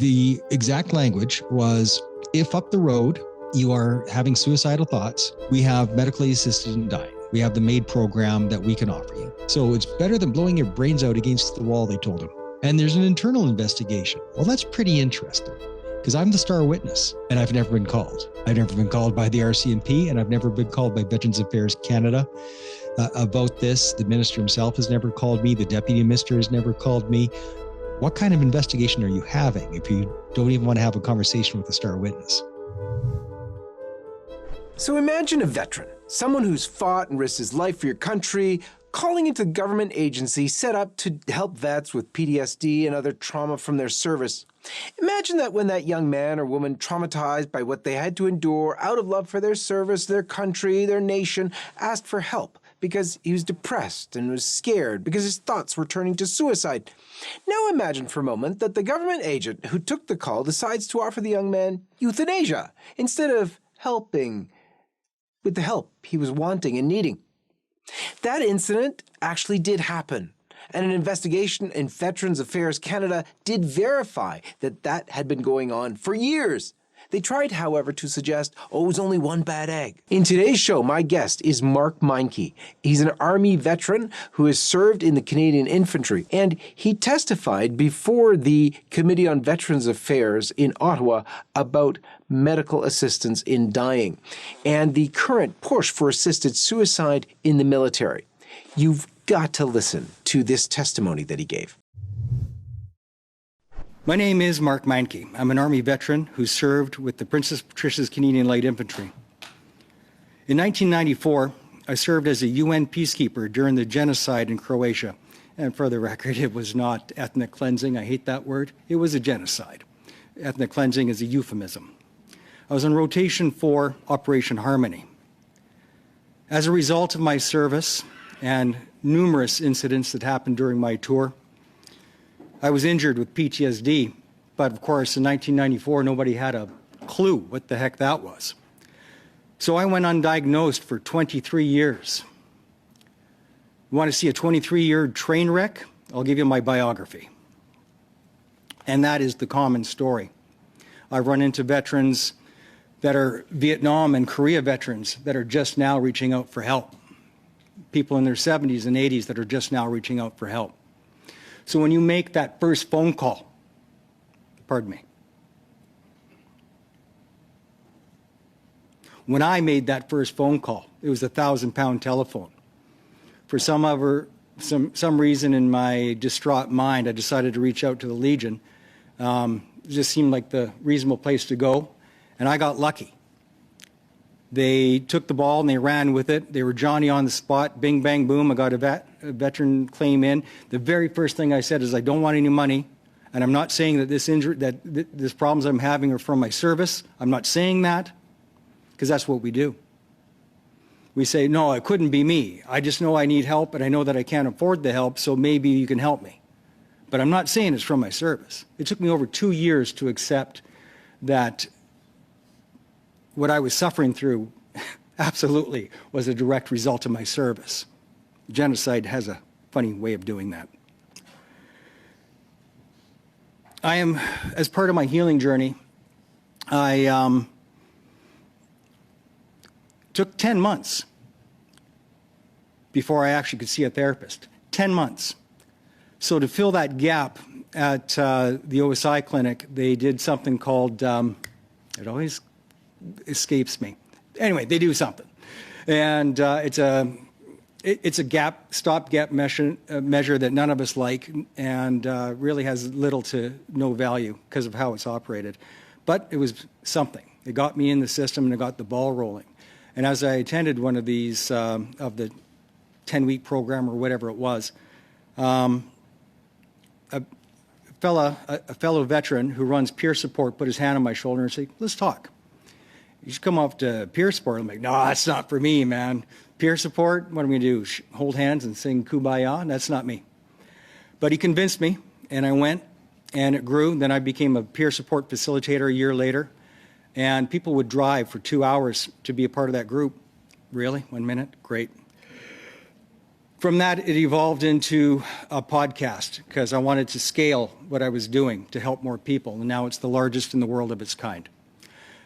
The exact language was, if up the road you are having suicidal thoughts, we have medically assisted in dying. We have the MAiD program that we can offer you. So it's better than blowing your brains out against the wall, they told him. And there's an internal investigation. Well, that's pretty interesting, because I'm the star witness and I've never been called. I've never been called by the RCMP, and I've never been called by Veterans Affairs Canada about this. The minister himself has never called me. The deputy minister has never called me. What kind of investigation are you having if you don't even want to have a conversation with a star witness? So imagine a veteran, someone who's fought and risked his life for your country, calling into a government agency set up to help vets with PTSD and other trauma from their service. Imagine that when that young man or woman, traumatized by what they had to endure out of love for their service, their country, their nation, asked for help because he was depressed and was scared because his thoughts were turning to suicide. Now imagine for a moment that the government agent who took the call decides to offer the young man euthanasia instead of helping with the help he was wanting and needing. That incident actually did happen, and an investigation in Veterans Affairs Canada did verify that that had been going on for years. They tried, however, to suggest, it was only one bad egg. In today's show, my guest is Mark Meincke. He's an Army veteran who has served in the Canadian Infantry, and he testified before the Committee on Veterans Affairs in Ottawa about medical assistance in dying and the current push for assisted suicide in the military. You've got to listen to this testimony that he gave. My name is Mark Meincke. I'm an Army veteran who served with the Princess Patricia's Canadian Light Infantry. In 1994, I served as a UN peacekeeper during the genocide in Croatia. And for the record, it was not ethnic cleansing. I hate that word. It was a genocide. Ethnic cleansing is a euphemism. I was on rotation for Operation Harmony. As a result of my service and numerous incidents that happened during my tour, I was injured with PTSD, but of course in 1994 nobody had a clue what the heck that was. So I went undiagnosed for 23 years. You want to see a 23-year train wreck? I'll give you my biography. And that is the common story. I've run into veterans that are Vietnam and Korea veterans that are just now reaching out for help. People in their 70s and 80s that are just now reaching out for help. So when you make that first phone call, pardon me, when I made that first phone call, it was a 1,000-pound telephone. For some reason in my distraught mind, I decided to reach out to the Legion. It just seemed like the reasonable place to go, and I got lucky. They took the ball and they ran with it. They were Johnny on the spot. Bing, bang, boom. I got a veteran claim in. The very first thing I said is, I don't want any money, and I'm not saying that this problems I'm having are from my service. I'm not saying that, because that's what we do. We say, no, it couldn't be me. I just know I need help, and I know that I can't afford the help, so maybe you can help me. But I'm not saying it's from my service. It took me over 2 years to accept that what I was suffering through absolutely was a direct result of my service. Genocide has a funny way of doing that. I am, as part of my healing journey, I took 10 months before I actually could see a therapist. 10 months. So to fill that gap at the OSI clinic, they did something called, it always escapes me. Anyway, they do something. And it's a stopgap measure that none of us like, and really has little to no value because of how it's operated. But it was something. It got me in the system and it got the ball rolling. And as I attended one of these, of the 10-week program or whatever it was, a fellow veteran who runs peer support put his hand on my shoulder and said, let's talk. You should come off to peer support. I'm like, no, that's not for me, man. Peer support, what am I going to do? Hold hands and sing Kumbaya? That's not me. But he convinced me, and I went, and it grew. Then I became a peer support facilitator a year later, and people would drive for 2 hours to be a part of that group. Really? 1 minute? Great. From that, it evolved into a podcast because I wanted to scale what I was doing to help more people. And now it's the largest in the world of its kind,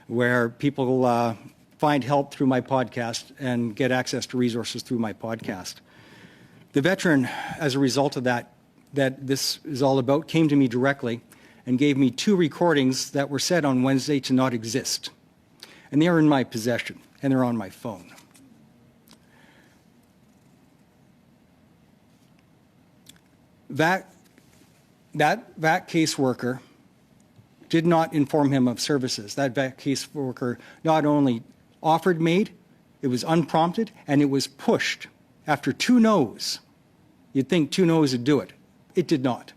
where people find help through my podcast and get access to resources through my podcast. The veteran, as a result of that this is all about, came to me directly and gave me 2 recordings that were said on Wednesday to not exist. And they are in my possession, and they're on my phone. That caseworker did not inform him of services. That caseworker not only offered MAiD, it was unprompted, and it was pushed after 2 no's. You'd think 2 no's would do it. It did not.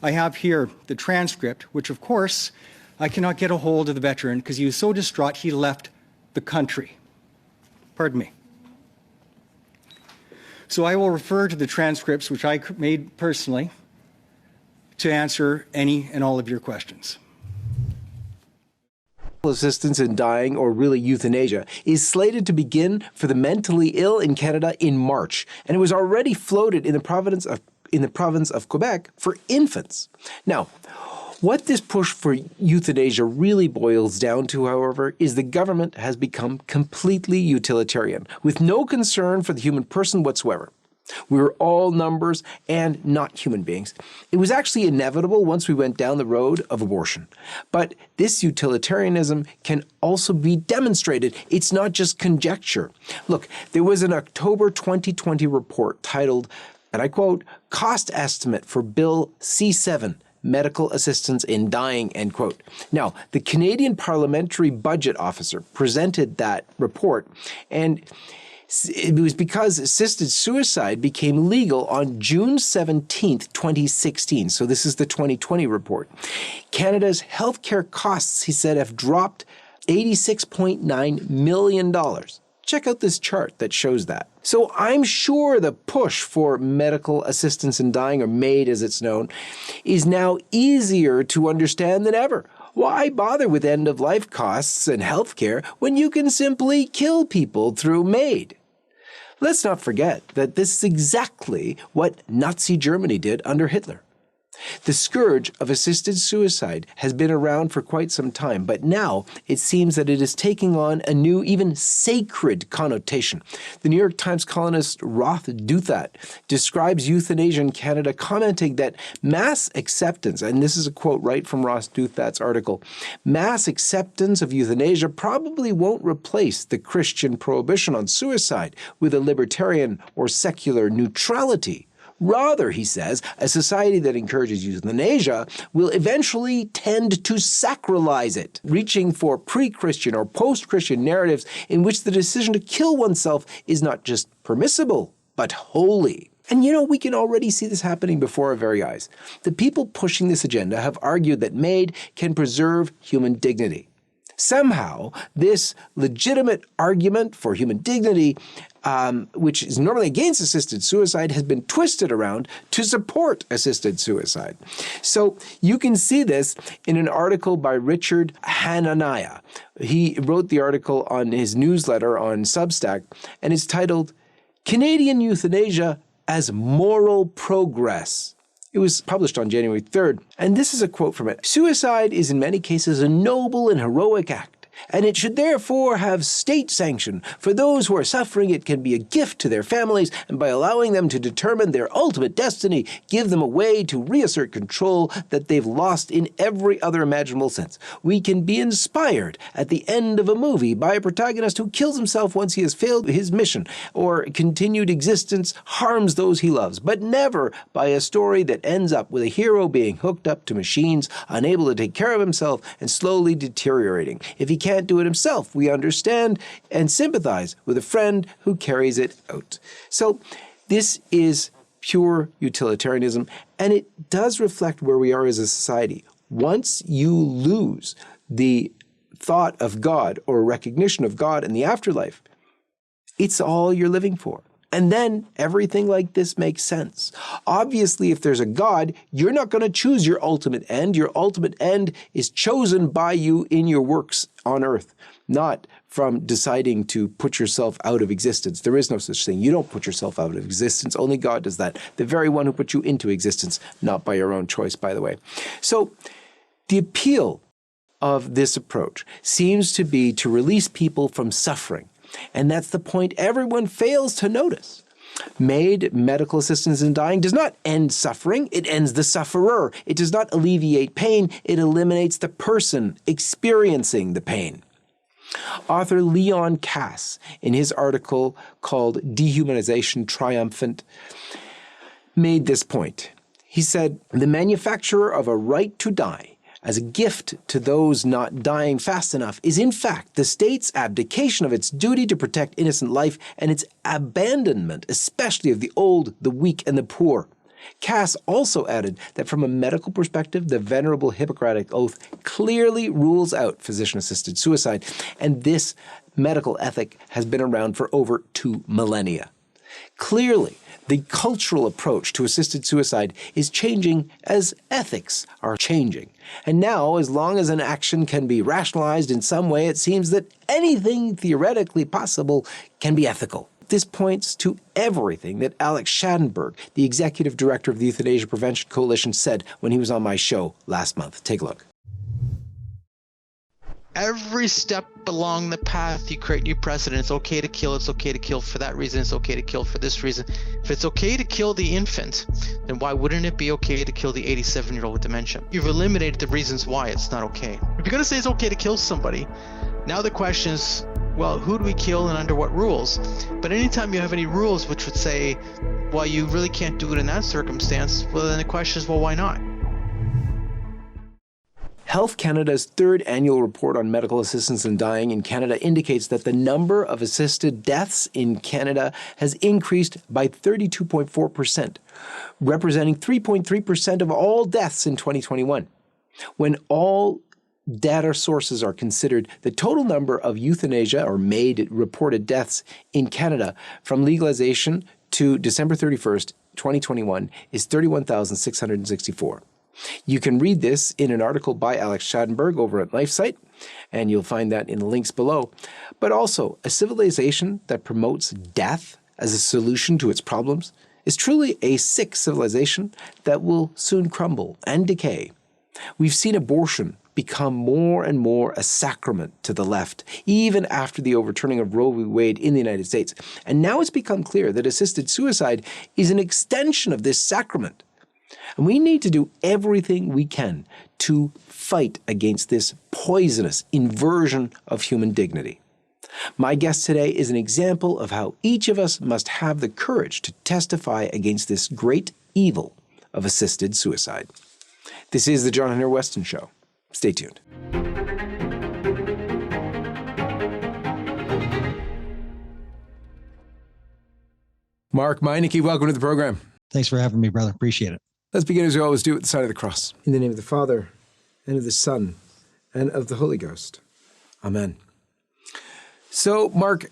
I have here the transcript, which of course I cannot get a hold of the veteran because he was so distraught he left the country. Pardon me. So I will refer to the transcripts, which I made personally, to answer any and all of your questions. Assistance in dying, or really euthanasia, is slated to begin for the mentally ill in Canada in March, and it was already floated in the province of Quebec for infants. Now, what this push for euthanasia really boils down to, however, is the government has become completely utilitarian, with no concern for the human person whatsoever. We were all numbers and not human beings. It was actually inevitable once we went down the road of abortion. But this utilitarianism can also be demonstrated. It's not just conjecture. Look, there was an October 2020 report titled, and I quote, "Cost Estimate for Bill C7, Medical Assistance in Dying," end quote. Now, the Canadian Parliamentary Budget Officer presented that report, and it was because assisted suicide became legal on June 17th, 2016. So this is the 2020 report. Canada's healthcare costs, he said, have dropped $86.9 million. Check out this chart that shows that. So I'm sure the push for medical assistance in dying, or MAiD as it's known, is now easier to understand than ever. Why bother with end-of-life costs and healthcare when you can simply kill people through MAiD? Let's not forget that this is exactly what Nazi Germany did under Hitler. The scourge of assisted suicide has been around for quite some time, but now it seems that it is taking on a new, even sacred connotation. The New York Times columnist Roth Douthat describes euthanasia in Canada, commenting that mass acceptance, and this is a quote right from Roth Douthat's article, "Mass acceptance of euthanasia probably won't replace the Christian prohibition on suicide with a libertarian or secular neutrality. Rather," he says, "a society that encourages euthanasia will eventually tend to sacralize it, reaching for pre-Christian or post-Christian narratives in which the decision to kill oneself is not just permissible, but holy." And you know, we can already see this happening before our very eyes. The people pushing this agenda have argued that MAiD can preserve human dignity. Somehow, this legitimate argument for human dignity, which is normally against assisted suicide, has been twisted around to support assisted suicide. So you can see this in an article by Richard Hanania. He wrote the article on his newsletter on Substack, and it's titled, "Canadian Euthanasia as Moral Progress." It was published on January 3rd, and this is a quote from it. "Suicide is in many cases a noble and heroic act, and it should therefore have state sanction. For those who are suffering, it can be a gift to their families, and by allowing them to determine their ultimate destiny, give them a way to reassert control that they've lost in every other imaginable sense. We can be inspired at the end of a movie by a protagonist who kills himself once he has failed his mission, or continued existence harms those he loves, but never by a story that ends up with a hero being hooked up to machines, unable to take care of himself, and slowly deteriorating. If he can't do it himself, we understand and sympathize with a friend who carries it out." So this is pure utilitarianism, and it does reflect where we are as a society. Once you lose the thought of God or recognition of God in the afterlife, it's all you're living for. And then everything like this makes sense. Obviously, if there's a God, you're not going to choose your ultimate end. Your ultimate end is chosen by you in your works on earth. not from deciding to put yourself out of existence. There is no such thing. You don't put yourself out of existence. Only God does that. The very one who put you into existence, not by your own choice, by the way. So the appeal of this approach seems to be to release people from suffering. And that's the point everyone fails to notice. MAiD, medical assistance in dying, does not end suffering. It ends the sufferer. It does not alleviate pain. It eliminates the person experiencing the pain. Author Leon Kass, in his article called Dehumanization Triumphant, made this point. He said, the manufacturer of a right to die as a gift to those not dying fast enough is in fact the state's abdication of its duty to protect innocent life and its abandonment, especially of the old, the weak, and the poor. Kass also added that from a medical perspective, the venerable Hippocratic Oath clearly rules out physician-assisted suicide, and this medical ethic has been around for over 2 millennia. Clearly, the cultural approach to assisted suicide is changing as ethics are changing. And now, as long as an action can be rationalized in some way, it seems that anything theoretically possible can be ethical. This points to everything that Alex Schadenberg, the executive director of the Euthanasia Prevention Coalition, said when he was on my show last month. Take a look. Every step along the path, you create new precedent. It's okay to kill. It's okay to kill for that reason. It's okay to kill for this reason. If it's okay to kill the infant, then why wouldn't it be okay to kill the 87-year-old with dementia? You've eliminated the reasons why it's not okay. If you're going to say it's okay to kill somebody, now the question is, well, who do we kill and under what rules? But anytime you have any rules which would say, well, you really can't do it in that circumstance, well, then the question is, well, why not? Health Canada's third annual report on medical assistance in dying in Canada indicates that the number of assisted deaths in Canada has increased by 32.4%, representing 3.3% of all deaths in 2021. When all data sources are considered, the total number of euthanasia or MAiD reported deaths in Canada from legalization to December 31st, 2021 is 31,664. You can read this in an article by Alex Schadenberg over at LifeSite, and you'll find that in the links below. But also, a civilization that promotes death as a solution to its problems is truly a sick civilization that will soon crumble and decay. We've seen abortion become more and more a sacrament to the left, even after the overturning of Roe v. Wade in the United States. And now it's become clear that assisted suicide is an extension of this sacrament. And we need to do everything we can to fight against this poisonous inversion of human dignity. My guest today is an example of how each of us must have the courage to testify against this great evil of assisted suicide. This is the John-Henry Westen Show. Stay tuned. Mark Meincke, welcome to the program. Thanks for having me, brother. Appreciate it. Let's begin as we always do at the side of the cross. In the name of the Father, and of the Son, and of the Holy Ghost. Amen. So, Mark,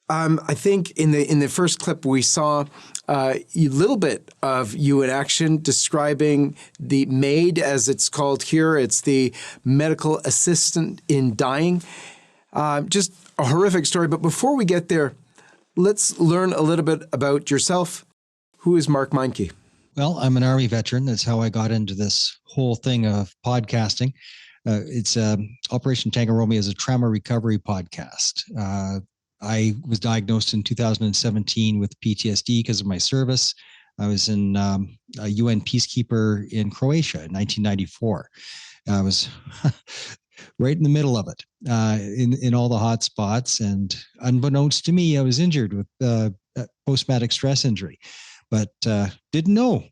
I think in the first clip we saw a little bit of you in action describing the MAiD, as it's called here. It's the medical assistant in dying. Just a horrific story. But before we get there, let's learn a little bit about yourself. Who is Mark Meincke? Well, I'm an Army veteran. That's how I got into this whole thing of podcasting. It's Operation Tango Romeo is a trauma recovery podcast. I was diagnosed in 2017 with PTSD because of my service. I was in a UN peacekeeper in Croatia in 1994. I was right in the middle of it, in all the hot spots. And unbeknownst to me, I was injured with post-traumatic stress injury, but didn't know.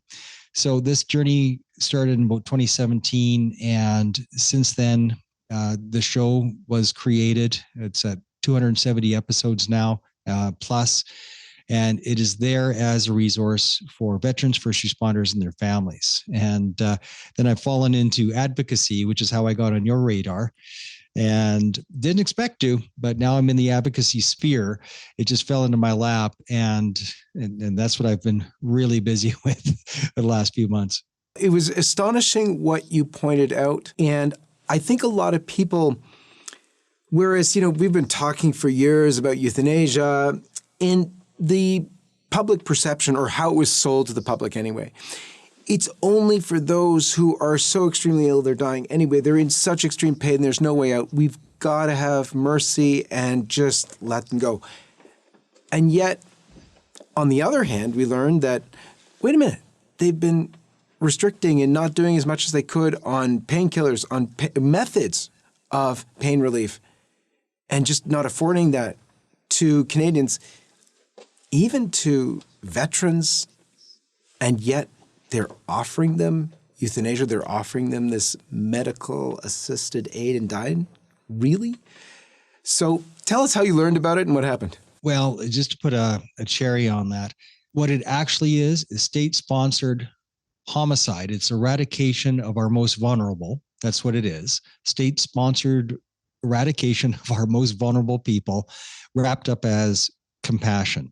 So this journey started in about 2017. And since then, the show was created. It's at 270 episodes now, plus, and it is there as a resource for veterans, first responders, and their families. And then I've fallen into advocacy, which is how I got on your radar, and didn't expect to, but now I'm in the advocacy sphere. It just fell into my lap, and that's what I've been really busy with the last few months. It was astonishing what you pointed out, and I think a lot of people Whereas, we've been talking for years about euthanasia and the public perception, or how it was sold to the public anyway. It's only for those who are so extremely ill, they're dying anyway. They're in such extreme pain, there's no way out. We've got to have mercy and just let them go. And yet, on the other hand, we learned that, wait a minute, they've been restricting and not doing as much as they could on painkillers, on methods of pain relief, and just not affording that to Canadians, even to veterans, and yet they're offering them euthanasia, they're offering them this medical assisted aid in dying? Really? So tell us how you learned about it and what happened. Well, just to put a cherry on that, what it actually is state-sponsored homicide. It's eradication of our most vulnerable. That's what it is. State-sponsored eradication of our most vulnerable people, wrapped up as compassion.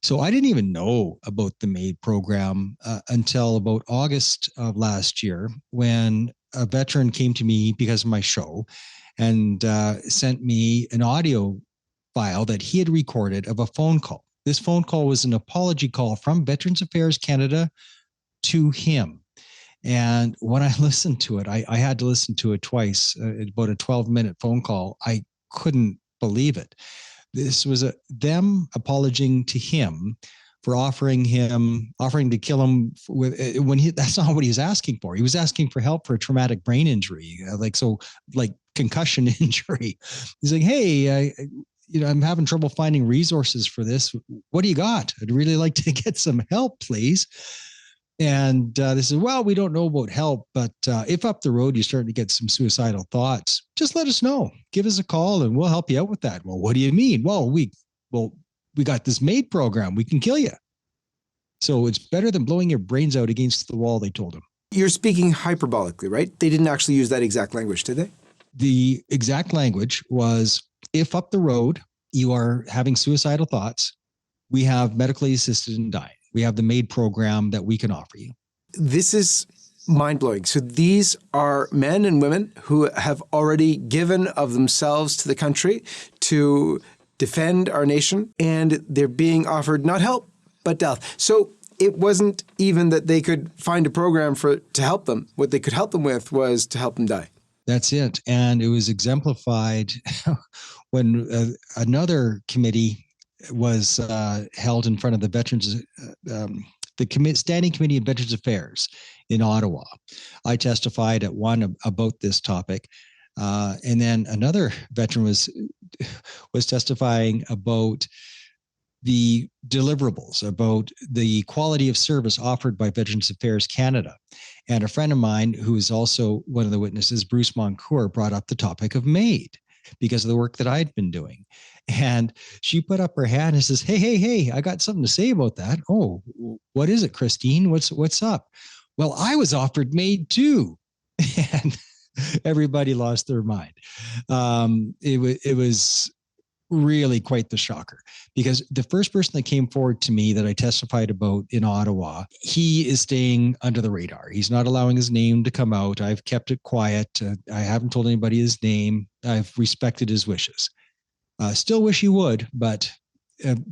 So I didn't even know about the MAiD program until about August of last year, when a veteran came to me because of my show and sent me an audio file that he had recorded of a phone call. This phone call was an apology call from Veterans Affairs Canada to him. And when I listened to it, I had to listen to it twice, about a 12-minute phone call. I couldn't believe it. This was them apologizing to him for offering to kill him that's not what he was asking for. He was asking for help for a traumatic brain injury, like concussion injury. He's like, hey, I'm having trouble finding resources for this. What do you got? I'd really like to get some help, please. And they said, well, we don't know about help, but if up the road you're starting to get some suicidal thoughts, just let us know. Give us a call and we'll help you out with that. Well, what do you mean? Well, we got this MAiD program. We can kill you. So it's better than blowing your brains out against the wall, they told him. You're speaking hyperbolically, right? They didn't actually use that exact language, did they? The exact language was, if up the road you are having suicidal thoughts, we have medically assisted in dying. We have the MAiD program that we can offer you. This is mind-blowing. So these are men and women who have already given of themselves to the country to defend our nation, and they're being offered not help, but death. So it wasn't even that they could find a program to help them. What they could help them with was to help them die. That's it. And it was exemplified when another committee was held in front of the Veterans, Standing Committee of Veterans Affairs in Ottawa. I testified at one about this topic. And then another veteran was testifying about the deliverables, about the quality of service offered by Veterans Affairs Canada. And a friend of mine, who is also one of the witnesses, Bruce Moncour, brought up the topic of MAiD because of the work that I'd been doing. And she put up her hand and says, hey, I got something to say about that. Oh, what is it, Christine? What's up? Well, I was offered MAiD too. And everybody lost their mind. It was really quite the shocker, because the first person that came forward to me that I testified about in Ottawa, he is staying under the radar. He's not allowing his name to come out. I've kept it quiet. I haven't told anybody his name. I've respected his wishes. Still wish he would, but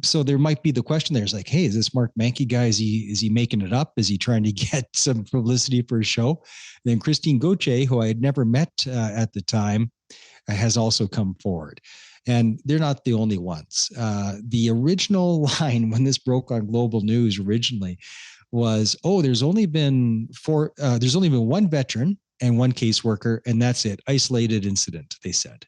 so there might be the question there is like, hey, is this Mark Meincke guy, is he making it up? Is he trying to get some publicity for his show? And then Christine Gauthier, who I had never met at the time, has also come forward. And they're not the only ones. The original line when this broke on Global News originally was, there's only been one veteran and one caseworker, and that's it. Isolated incident, they said.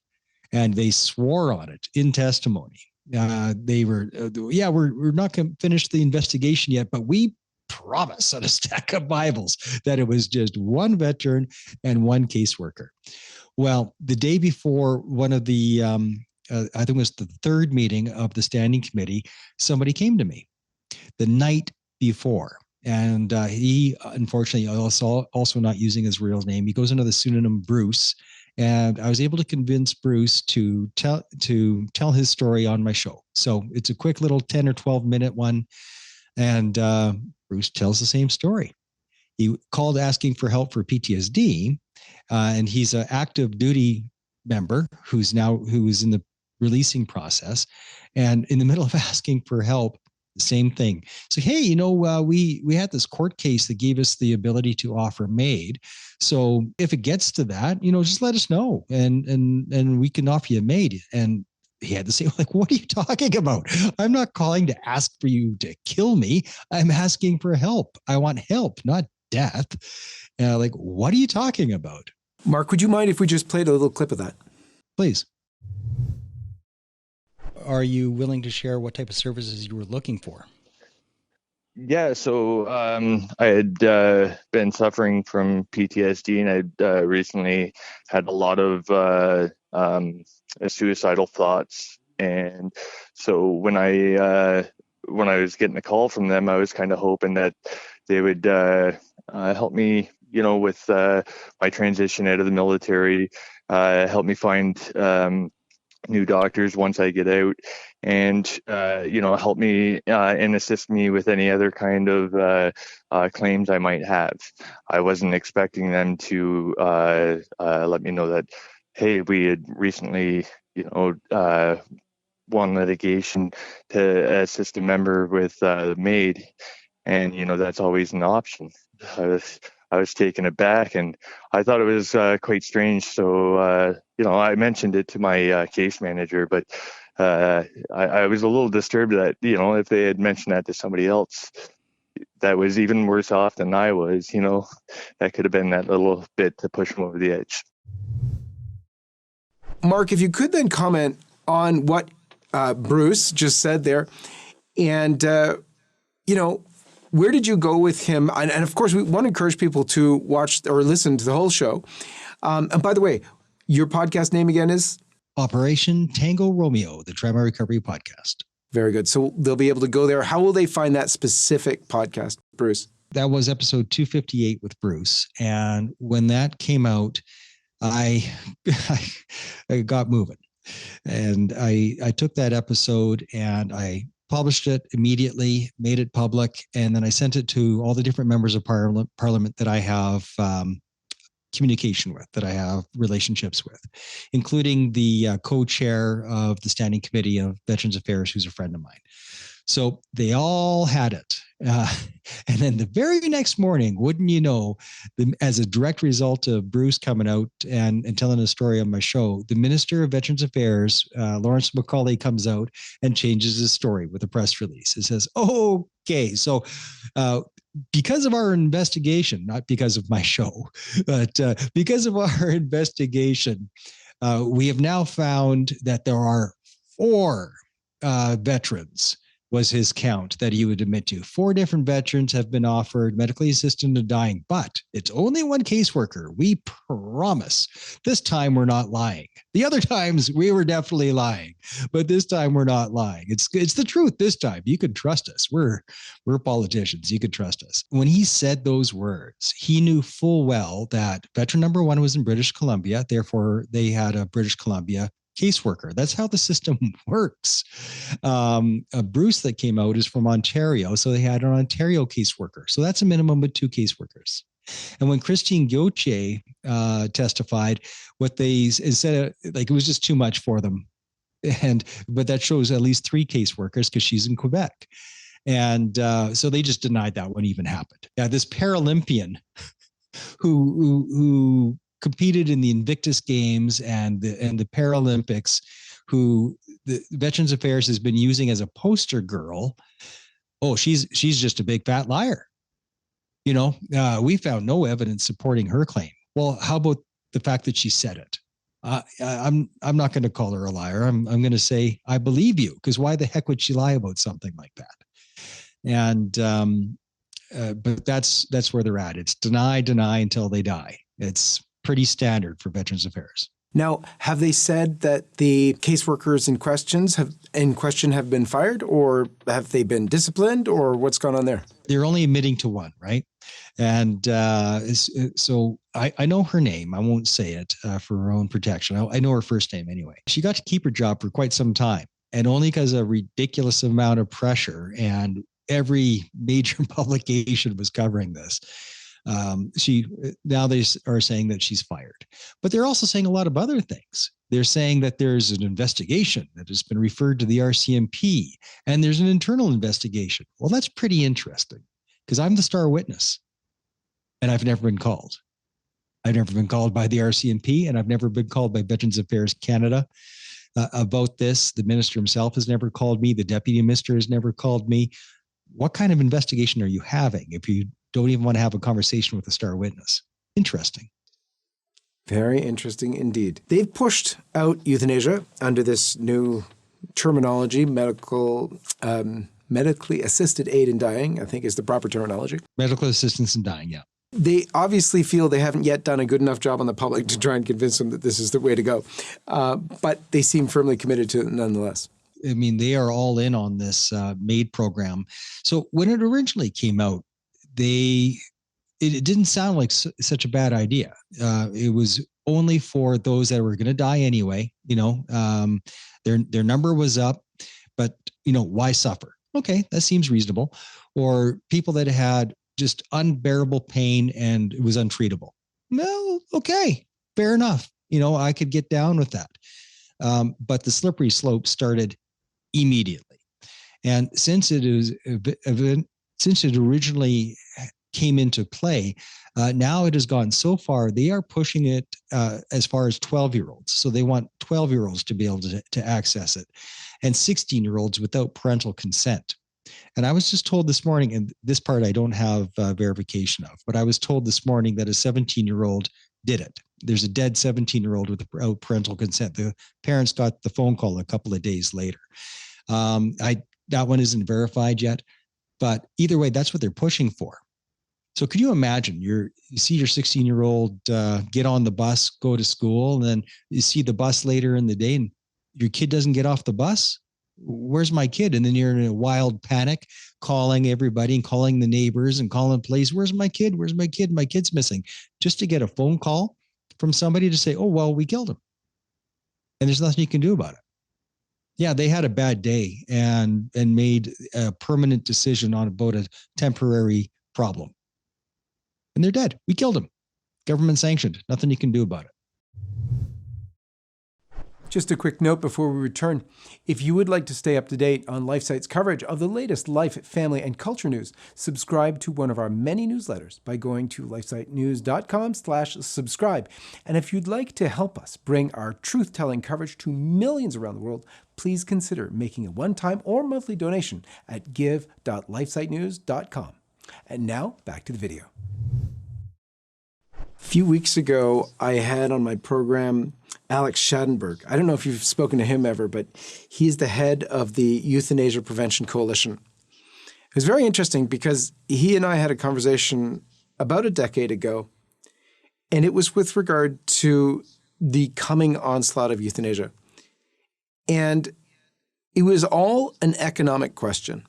And they swore on it in testimony. They were, we're not going to finish the investigation yet, but we promise on a stack of Bibles that it was just one veteran and one caseworker. Well, the day before one of the, I think it was the third meeting of the standing committee, somebody came to me the night before. And he, unfortunately, also not using his real name, he goes under the pseudonym Bruce. And I was able to convince Bruce to tell his story on my show. So it's a quick little 10 or 12 minute one. And Bruce tells the same story. He called asking for help for PTSD. And he's an active duty member who is in the releasing process, and in the middle of asking for help, the same thing. So, hey, we had this court case that gave us the ability to offer MAiD. So if it gets to that, just let us know, and we can offer you MAiD. And he had to say, like, what are you talking about? I'm not calling to ask for you to kill me. I'm asking for help. I want help, not death. Like, what are you talking about? Mark, would you mind if we just played a little clip of that? Please. Are you willing to share what type of services you were looking for? Yeah, so I had been suffering from PTSD, and I'd recently had a lot of suicidal thoughts. And so when I was getting a call from them, I was kind of hoping that they would help me, with my transition out of the military, help me find new doctors once I get out, and help me and assist me with any other kind of claims I might have. I wasn't expecting them to let me know that, hey, we had recently won litigation to assist a member with MAiD, and that's always an option. I was taken aback, and I thought it was quite strange. So, I mentioned it to my case manager, but I was a little disturbed that, if they had mentioned that to somebody else that was even worse off than I was, that could have been that little bit to push them over the edge. Mark, if you could then comment on what Bruce just said there, and, where did you go with him? And of course, we want to encourage people to watch or listen to the whole show. And by the way, your podcast name again is? Operation Tango Romeo, the Trauma Recovery Podcast. Very good. So they'll be able to go there. How will they find that specific podcast, Bruce? That was episode 258 with Bruce. And when that came out, I got moving. And I took that episode and I published it immediately, made it public, and then I sent it to all the different members of Parliament that I have communication with, that I have relationships with, including the co-chair of the Standing Committee of Veterans Affairs, who's a friend of mine. So they all had it. And then the very next morning, wouldn't you know, as a direct result of Bruce coming out and telling a story on my show, the Minister of Veterans Affairs, Lawrence Macaulay, comes out and changes his story with a press release. It says, okay, so because of our investigation, not because of my show, but because of our investigation, we have now found that there are 4 veterans, was his count, that he would admit to. 4 different veterans have been offered medically assisted to dying, but it's only one caseworker. We promise. This time we're not lying. The other times we were definitely lying, but this time we're not lying. It's the truth this time. You can trust us. We're politicians. You can trust us. When he said those words, he knew full well that veteran number 1 was in British Columbia. Therefore, they had a British Columbia caseworker. That's how the system works. Bruce that came out is from Ontario, so they had an Ontario caseworker. So that's a minimum of 2 caseworkers. And when Christine Gauthier testified, what they said, like, it was just too much for them. But that shows at least 3 caseworkers because she's in Quebec. And so they just denied that one even happened. This Paralympian who competed in the Invictus Games and the Paralympics, who the Veterans Affairs has been using as a poster girl. Oh, she's just a big fat liar. We found no evidence supporting her claim. Well, how about the fact that she said it? I'm not going to call her a liar. I'm going to say I believe you, because why the heck would she lie about something like that? And but that's where they're at. It's deny until they die. It's pretty standard for Veterans Affairs. Now, have they said that the caseworkers in question have been fired, or have they been disciplined, or what's gone on there? They're only admitting to 1, right? And so I know her name. I won't say it for her own protection. I know her first name anyway. She got to keep her job for quite some time, and only because of a ridiculous amount of pressure, and every major publication was covering this. Now they are saying that she's fired, but they're also saying a lot of other things. They're saying that there's an investigation that has been referred to the RCMP, and there's an internal investigation. Well, that's pretty interesting because I'm the star witness, and I've never been called. I've never been called by the RCMP, and I've never been called by Veterans Affairs Canada about this. The minister himself has never called me. The deputy minister has never called me. What kind of investigation are you having if you don't even want to have a conversation with a star witness? Interesting. Very interesting indeed. They've pushed out euthanasia under this new terminology, medically assisted aid in dying, I think is the proper terminology. Medical assistance in dying, yeah. They obviously feel they haven't yet done a good enough job on the public to try and convince them that this is the way to go. But they seem firmly committed to it nonetheless. I mean, they are all in on this MAiD program. So when it originally came out, it didn't sound like such a bad idea. It was only for those that were going to die anyway. Their number was up, but why suffer? Okay, that seems reasonable. Or people that had just unbearable pain and it was untreatable. Well, okay, fair enough. I could get down with that. But the slippery slope started immediately. And since it originally came into play, now it has gone so far, they are pushing it as far as 12-year-olds. So they want 12-year-olds to be able to access it, and 16-year-olds without parental consent. And I was just told this morning, and this part I don't have verification of, but I was told this morning that a 17-year-old did it. There's a dead 17-year-old without parental consent. The parents got the phone call a couple of days later. That one isn't verified yet, but either way, that's what they're pushing for. So could you imagine you see your 16-year-old get on the bus, go to school, and then you see the bus later in the day and your kid doesn't get off the bus? Where's my kid? And then you're in a wild panic, calling everybody and calling the neighbors and calling police. Where's my kid? Where's my kid? My kid's missing. Just to get a phone call from somebody to say, oh, well, we killed him. And there's nothing you can do about it. Yeah, they had a bad day and made a permanent decision on about a temporary problem. And they're dead. We killed them. Government sanctioned. Nothing you can do about it. Just a quick note before we return. If you would like to stay up to date on LifeSite's coverage of the latest life, family, and culture news, subscribe to one of our many newsletters by going to lifesitenews.com/subscribe. And if you'd like to help us bring our truth-telling coverage to millions around the world, please consider making a one-time or monthly donation at give.lifesitenews.com. And now, back to the video. A few weeks ago, I had on my program Alex Schadenberg. I don't know if you've spoken to him ever, but he's the head of the Euthanasia Prevention Coalition. It was very interesting because he and I had a conversation about a decade ago, and it was with regard to the coming onslaught of euthanasia. And it was all an economic question.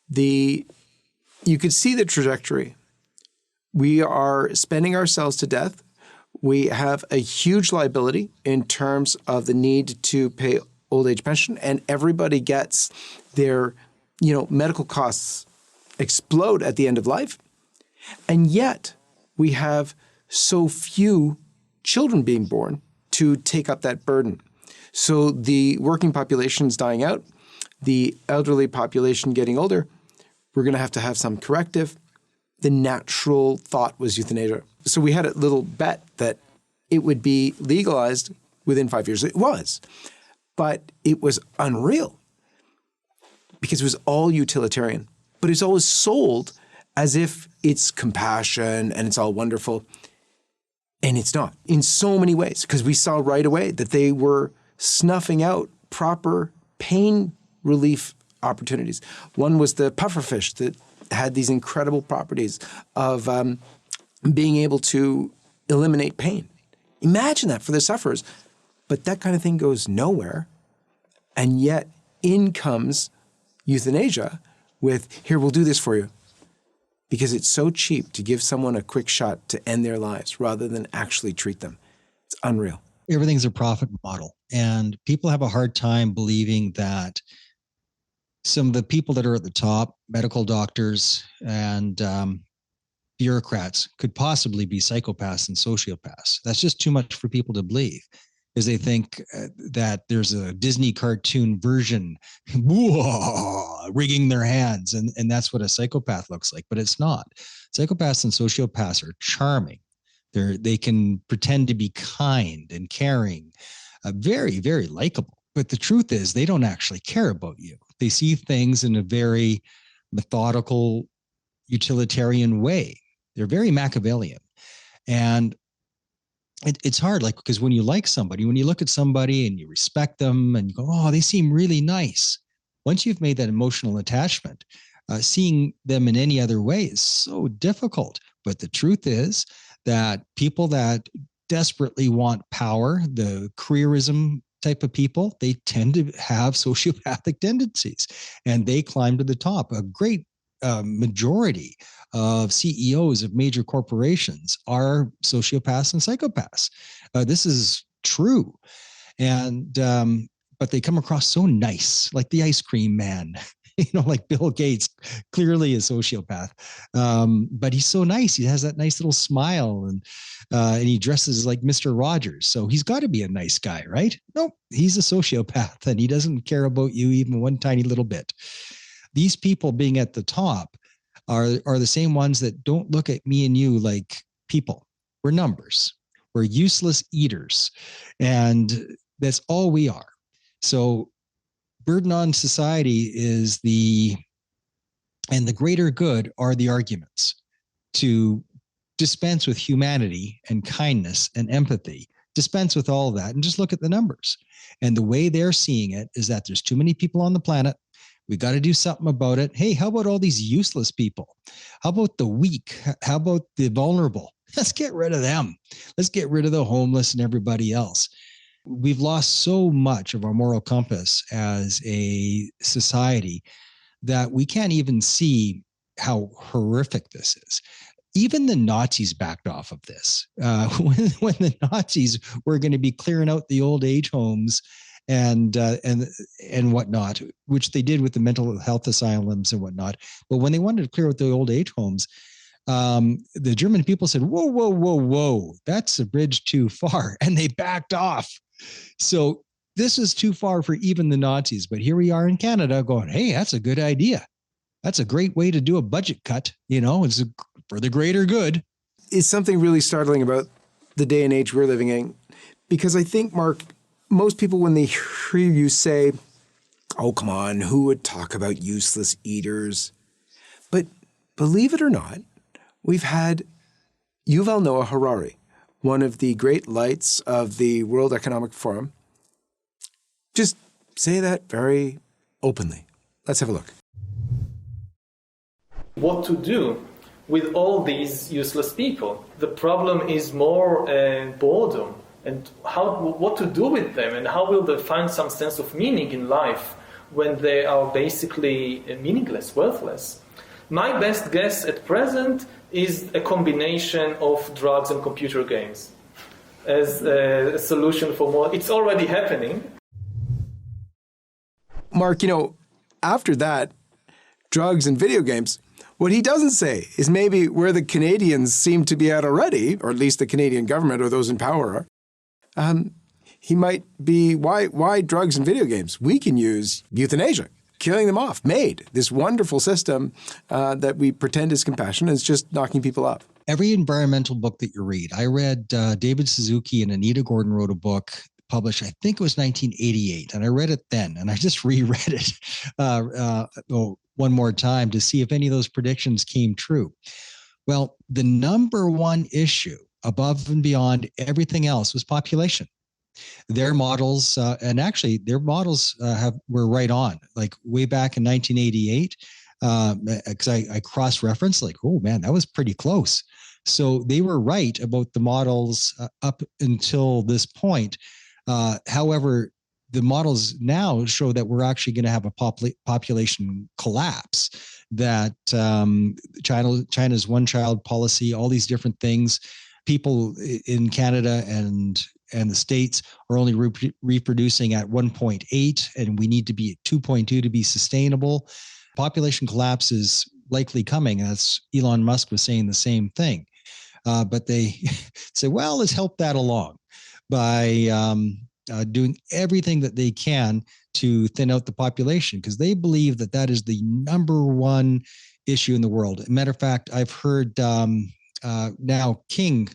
You could see the trajectory. We are spending ourselves to death. We have a huge liability in terms of the need to pay old age pension, and everybody gets their, medical costs explode at the end of life. And yet we have so few children being born to take up that burden. So the working population is dying out, the elderly population getting older. We're going to have some corrective. The natural thought was euthanasia. So we had a little bet that it would be legalized within 5 years. It was, but it was unreal because it was all utilitarian. But it's always sold as if it's compassion and it's all wonderful. And it's not in so many ways, because we saw right away that they were snuffing out proper pain relief opportunities. One was the pufferfish that had these incredible properties of being able to eliminate pain. Imagine that for the sufferers. But that kind of thing goes nowhere. And yet in comes euthanasia with, here, we'll do this for you. Because it's so cheap to give someone a quick shot to end their lives rather than actually treat them. It's unreal. Everything's a profit model. And people have a hard time believing that some of the people that are at the top, medical doctors and bureaucrats could possibly be psychopaths and sociopaths. That's just too much for people to believe, is they think that there's a Disney cartoon version wriggling their hands, and that's what a psychopath looks like, but it's not. Psychopaths and sociopaths are charming. They can pretend to be kind and caring, very, very likable. But the truth is, they don't actually care about you. They see things in a very methodical, utilitarian way. They're very Machiavellian. And it's hard, like, because when you like somebody, when you look at somebody and you respect them and you go, oh, they seem really nice. Once you've made that emotional attachment, seeing them in any other way is so difficult. But the truth is that people that desperately want power, the careerism type of people, they tend to have sociopathic tendencies, and they climb to the top. A great majority of CEOs of major corporations are sociopaths and psychopaths. This is true. And, but they come across so nice, like the ice cream man, like Bill Gates, clearly a sociopath. But he's so nice. He has that nice little smile, and he dresses like Mr. Rogers. So he's got to be a nice guy, right? Nope, he's a sociopath, and he doesn't care about you even one tiny little bit. These people being at the top are the same ones that don't look at me and you like people. We're numbers. We're useless eaters. And that's all we are. So burden on society is and the greater good are the arguments to dispense with humanity and kindness and empathy. Dispense with all of that and just look at the numbers. And the way they're seeing it is that there's too many people on the planet. We got to do something about it. Hey, how about all these useless people? How about the weak? How about the vulnerable? Let's get rid of them. Let's get rid of the homeless and everybody else. We've lost so much of our moral compass as a society that we can't even see how horrific this is. Even the Nazis backed off of this. When the Nazis were going to be clearing out the old age homes and whatnot, which they did with the mental health asylums and whatnot. But when they wanted to clear out the old age homes, the German people said, whoa, whoa, whoa, whoa, that's a bridge too far. And they backed off. So this is too far for even the Nazis. But here we are in Canada going, hey, that's a good idea. That's a great way to do a budget cut. It's for the greater good. Is something really startling about the day and age we're living in? Because I think, Mark, most people, when they hear you say, oh, come on, who would talk about useless eaters? But believe it or not, we've had Yuval Noah Harari, one of the great lights of the World Economic Forum, just say that very openly. Let's have a look. What to do with all these useless people? The problem is more boredom, and what to do with them, and how will they find some sense of meaning in life when they are basically meaningless, worthless? My best guess at present is a combination of drugs and computer games as a solution for more. It's already happening. Mark, after that, drugs and video games, what he doesn't say is maybe where the Canadians seem to be at already, or at least the Canadian government or those in power are. He might be, why drugs and video games? We can use euthanasia, killing them off. MAiD, this wonderful system that we pretend is compassion, is just knocking people up. Every environmental book that you read, I read David Suzuki and Anita Gordon wrote a book published, I think it was 1988, and I read it then, and I just reread it one more time to see if any of those predictions came true. Well, the number one issue above and beyond everything else was population. Their models, and actually their models were right on, like way back in 1988, because I cross-referenced, like, oh man, that was pretty close. So they were right about the models up until this point. However, the models now show that we're actually going to have a population collapse, that China's one-child policy, all these different things, people in Canada and the States are only reproducing at 1.8, and we need to be at 2.2 to be sustainable. Population collapse is likely coming. And that's Elon Musk was saying the same thing. But they say, well, let's help that along by doing everything that they can to thin out the population, because they believe that that is the number one issue in the world. Matter of fact, I've heard now King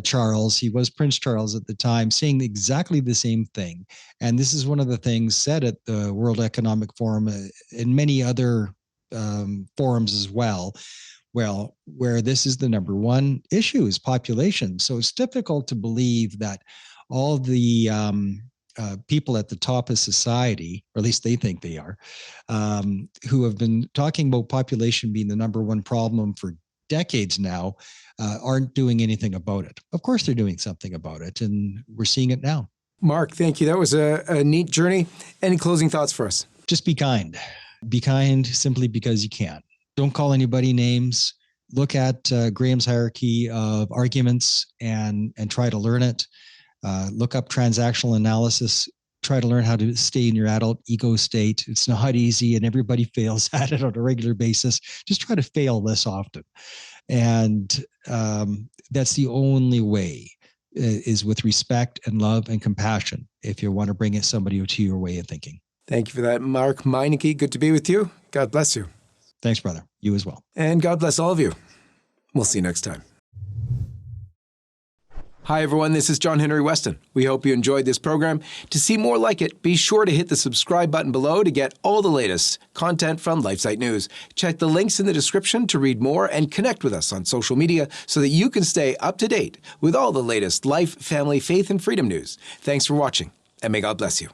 Charles, he was Prince Charles at the time, saying exactly the same thing. And this is one of the things said at the World Economic Forum and many other forums as well. Well, where this is the number one issue is population. So it's difficult to believe that all the people at the top of society, or at least they think they are, who have been talking about population being the number one problem for decades now, aren't doing anything about it. Of course, they're doing something about it, and we're seeing it now. Mark, thank you. That was a neat journey. Any closing thoughts for us? Just be kind. Be kind simply because you can. Don't call anybody names. Look at Graham's hierarchy of arguments and try to learn it. Look up transactional analysis. Try to learn how to stay in your adult ego state. It's not easy, and everybody fails at it on a regular basis. Just try to fail less often. And that's the only way, is with respect and love and compassion, if you want to bring somebody to your way of thinking. Thank you for that, Mark Meincke. Good to be with you. God bless you. Thanks, brother. You as well. And God bless all of you. We'll see you next time. Hi, everyone. This is John-Henry Westen. We hope you enjoyed this program. To see more like it, be sure to hit the subscribe button below to get all the latest content from LifeSite News. Check the links in the description to read more and connect with us on social media so that you can stay up to date with all the latest life, family, faith, and freedom news. Thanks for watching, and may God bless you.